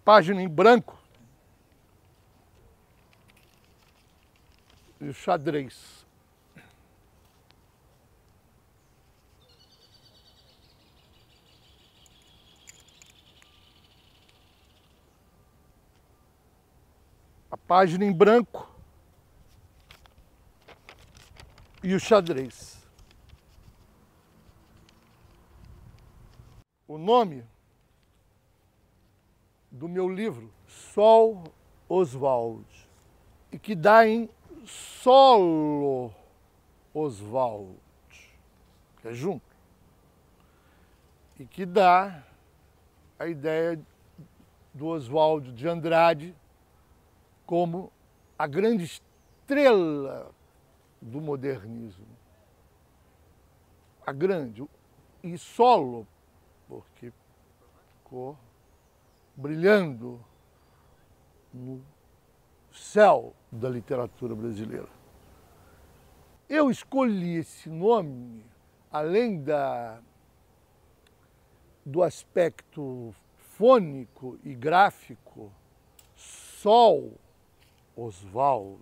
Página em branco e o xadrez. A página em branco e o xadrez. O nome do meu livro, Sol Oswald, e que dá em Solo Oswald, que é junto, e que dá a ideia do Oswald de Andrade como a grande estrela do modernismo. A grande, e solo, porque ficou brilhando no céu da literatura brasileira. Eu escolhi esse nome, além do aspecto fônico e gráfico, Sol Oswald,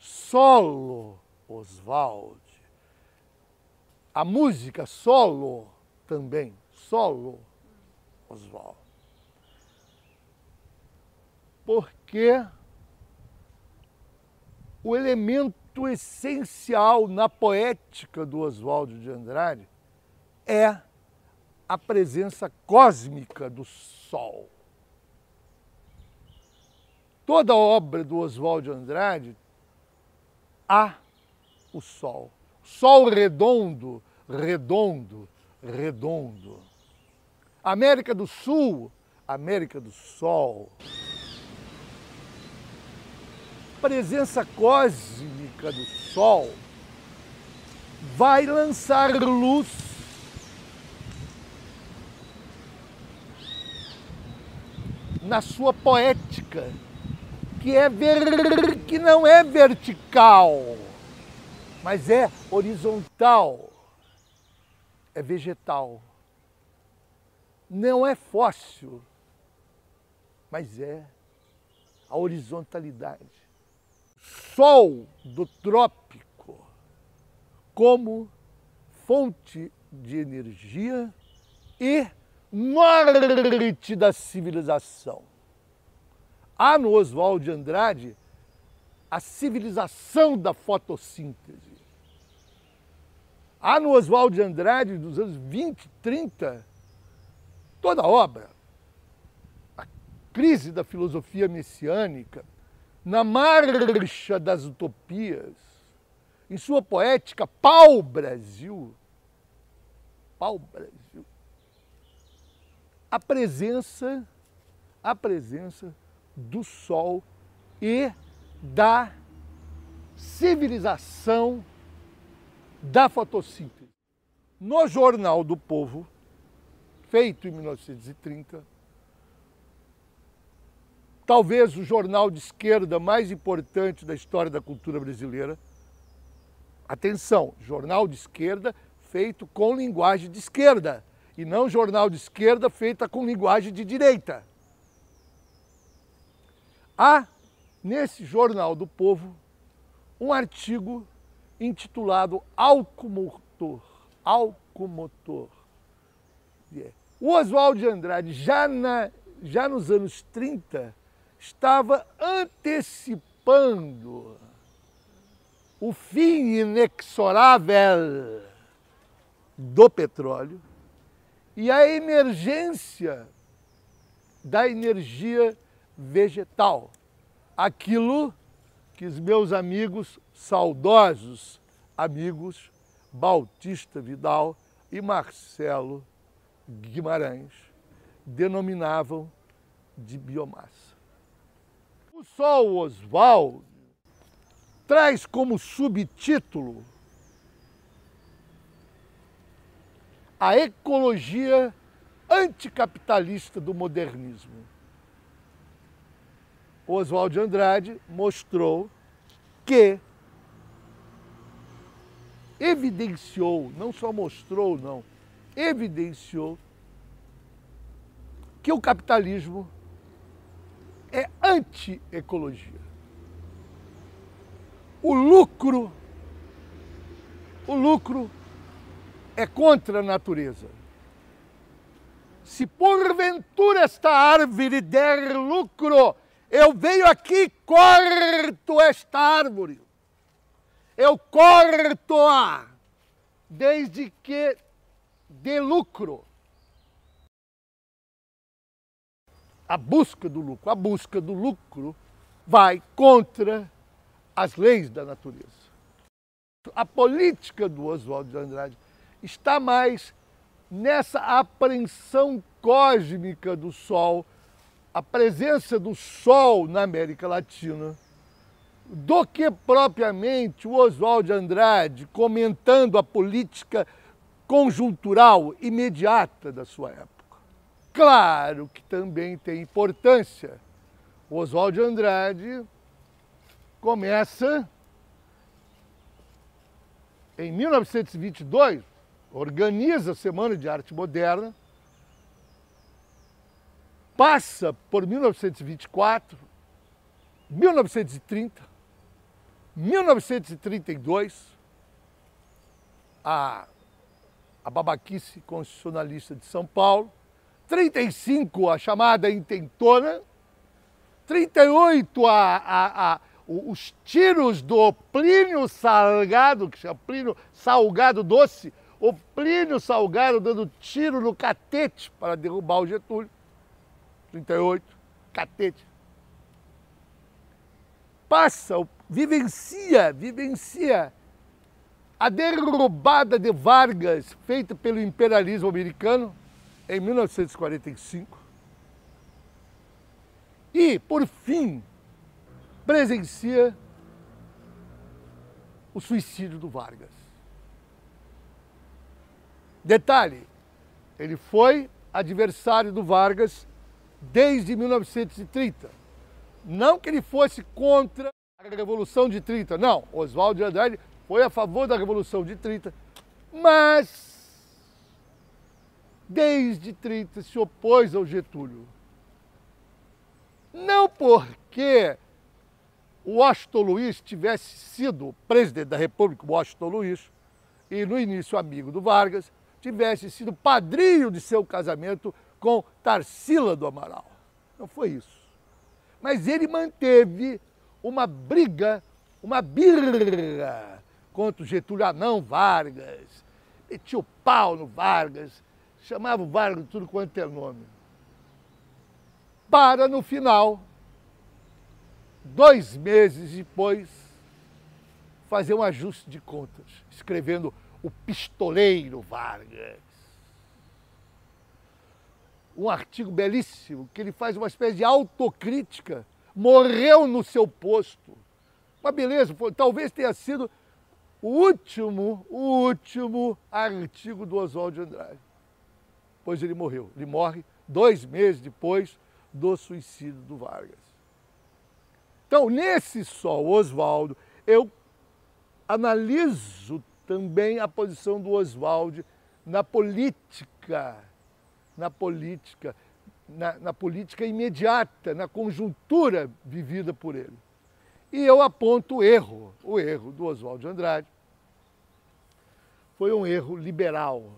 Solo Oswald, a música solo também, Solo Oswald. Porque o elemento essencial na poética do Oswald de Andrade é a presença cósmica do Sol. Toda obra do Oswald de Andrade há o Sol. Sol redondo, redondo, redondo. América do Sul, América do Sol. A presença cósmica do Sol vai lançar luz na sua poética, que não é vertical, mas é horizontal, é vegetal. Não é fóssil, mas é a horizontalidade. Sol do trópico como fonte de energia e norte da civilização. Há no Oswald de Andrade a civilização da fotossíntese. Há no Oswald de Andrade, dos anos 20, 30, toda a obra, a crise da filosofia messiânica, na marcha das utopias, em sua poética Pau-Brasil, Pau-Brasil, a presença do Sol e da civilização da fotossíntese. No Jornal do Povo, feito em 1930, talvez o jornal de esquerda mais importante da história da cultura brasileira. Atenção, jornal de esquerda feito com linguagem de esquerda, e não jornal de esquerda feita com linguagem de direita. Há, nesse Jornal do Povo, um artigo intitulado Álcool Motor. O Oswald de Andrade, já nos anos 30, estava antecipando o fim inexorável do petróleo e a emergência da energia vegetal. Aquilo que os meus amigos, saudosos amigos Bautista Vidal e Marcelo Guimarães denominavam de biomassa. O Sol Oswald traz como subtítulo a ecologia anticapitalista do modernismo. Oswald de Andrade mostrou que evidenciou, não só mostrou, não, evidenciou que o capitalismo é anti-ecologia. O lucro é contra a natureza. Se porventura esta árvore der lucro, eu venho aqui e corto esta árvore. Eu corto-a, desde que dê lucro. A busca do lucro vai contra as leis da natureza. A política do Oswald de Andrade está mais nessa apreensão cósmica do Sol, a presença do Sol na América Latina, do que propriamente o Oswald de Andrade comentando a política conjuntural imediata da sua época. Claro que também tem importância. O Oswald de Andrade começa em 1922, organiza a Semana de Arte Moderna, passa por 1924, 1930, 1932, a babaquice constitucionalista de São Paulo, 35, a chamada intentona, 38, os tiros do Plínio Salgado, que chama Plínio Salgado Doce, o Plínio Salgado dando tiro no catete para derrubar o Getúlio, 38, catete. Passa, vivencia a derrubada de Vargas, feita pelo imperialismo americano, em 1945. E, por fim, presencia o suicídio do Vargas. Detalhe, ele foi adversário do Vargas desde 1930. Não que ele fosse contra a Revolução de 30, não. Oswald de Andrade foi a favor da Revolução de 30, mas desde 30 se opôs ao Getúlio. Não porque o Washington Luiz tivesse sido presidente da República, Washington Luiz, e no início amigo do Vargas, tivesse sido padrinho de seu casamento com Tarsila do Amaral. Não foi isso. Mas ele manteve uma briga, uma birra contra o Getúlio. Ah, não, Vargas. Metia o pau no Vargas, chamava o Vargas de tudo quanto é nome. Para, no final, 2 meses depois, fazer um ajuste de contas, escrevendo O Pistoleiro Vargas. Um artigo belíssimo, que ele faz uma espécie de autocrítica. Morreu no seu posto. Mas beleza, talvez tenha sido o último artigo do Oswald de Andrade. Pois ele morreu. Ele morre 2 meses depois do suicídio do Vargas. Então, nesse Sol Oswaldo, eu analiso também a posição do Oswald na política imediata, na conjuntura vivida por ele. E eu aponto o erro do Oswald de Andrade. Foi um erro liberal.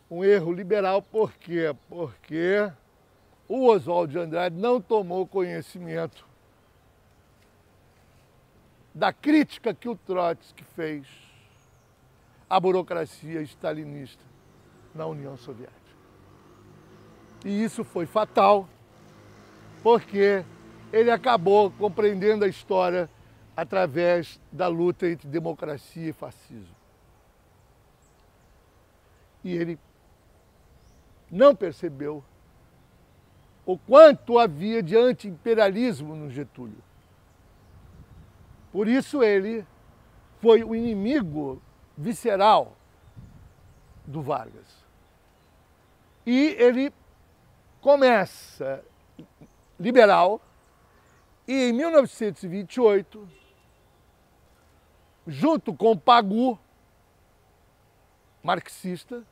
Um erro liberal por quê? Porque o Oswald de Andrade não tomou conhecimento da crítica que o Trotsky fez à burocracia stalinista na União Soviética. E isso foi fatal, porque ele acabou compreendendo a história através da luta entre democracia e fascismo. E ele não percebeu o quanto havia de anti-imperialismo no Getúlio. Por isso ele foi o inimigo visceral do Vargas. E ele começa liberal e em 1928, junto com Pagu, marxista,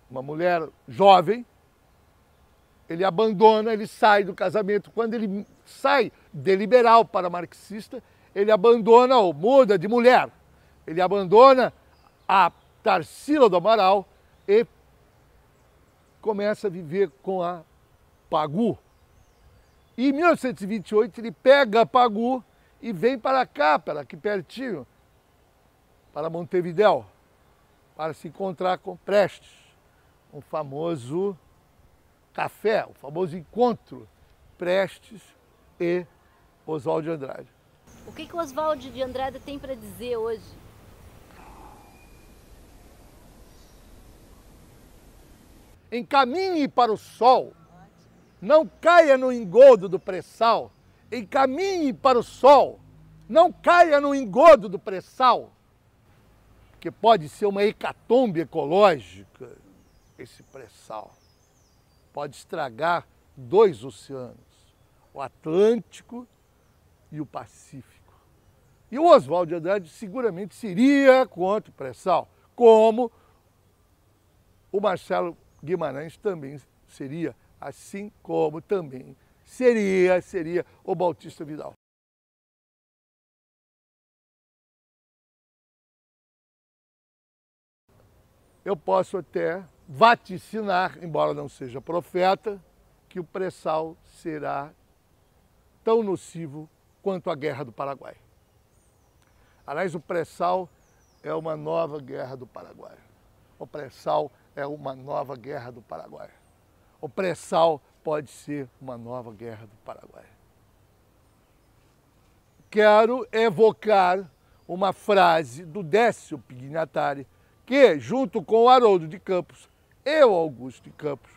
uma mulher jovem, ele abandona, ele sai do casamento. Quando ele sai de liberal para marxista, ele abandona ou muda de mulher. Ele abandona a Tarsila do Amaral e começa a viver com a Pagu. E em 1928 ele pega a Pagu e vem para cá, para aqui pertinho, para Montevidéu, para se encontrar com Prestes, um famoso café, o famoso encontro Prestes e Oswald de Andrade. O que o Oswald de Andrade tem para dizer hoje? Encaminhe para o sol, não caia no engodo do pré-sal. Encaminhe para o sol, não caia no engodo do pré-sal, que pode ser uma hecatombe ecológica, esse pré-sal. Pode estragar 2 oceanos, o Atlântico e o Pacífico. E o Oswald de Andrade seguramente seria contra o pré-sal, como o Marcelo Guimarães também seria, assim como também seria o Bautista Vidal. Eu posso até vaticinar, embora não seja profeta, que o pré-sal será tão nocivo quanto a Guerra do Paraguai. Aliás, o pré-sal é uma nova Guerra do Paraguai. O pré-sal é uma nova Guerra do Paraguai. O pré-sal pode ser uma nova Guerra do Paraguai. Quero evocar uma frase do Décio Pignatari, que, junto com o Haroldo de Campos e o Augusto de Campos,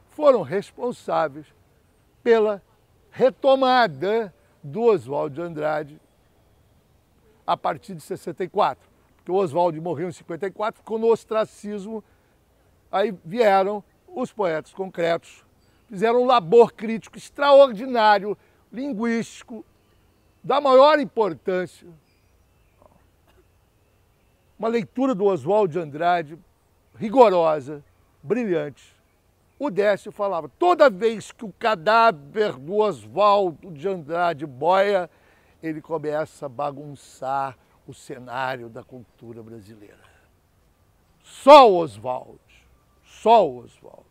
foram responsáveis pela retomada do Oswald de Andrade a partir de 64. Porque o Oswald morreu em 54, ficou no ostracismo, aí vieram os poetas concretos, fizeram um labor crítico extraordinário, linguístico, da maior importância. Uma leitura do Oswald de Andrade rigorosa, brilhante. O Décio falava, toda vez que o cadáver do Oswald de Andrade boia, ele começa a bagunçar o cenário da cultura brasileira. Só o Oswald, só o Oswald.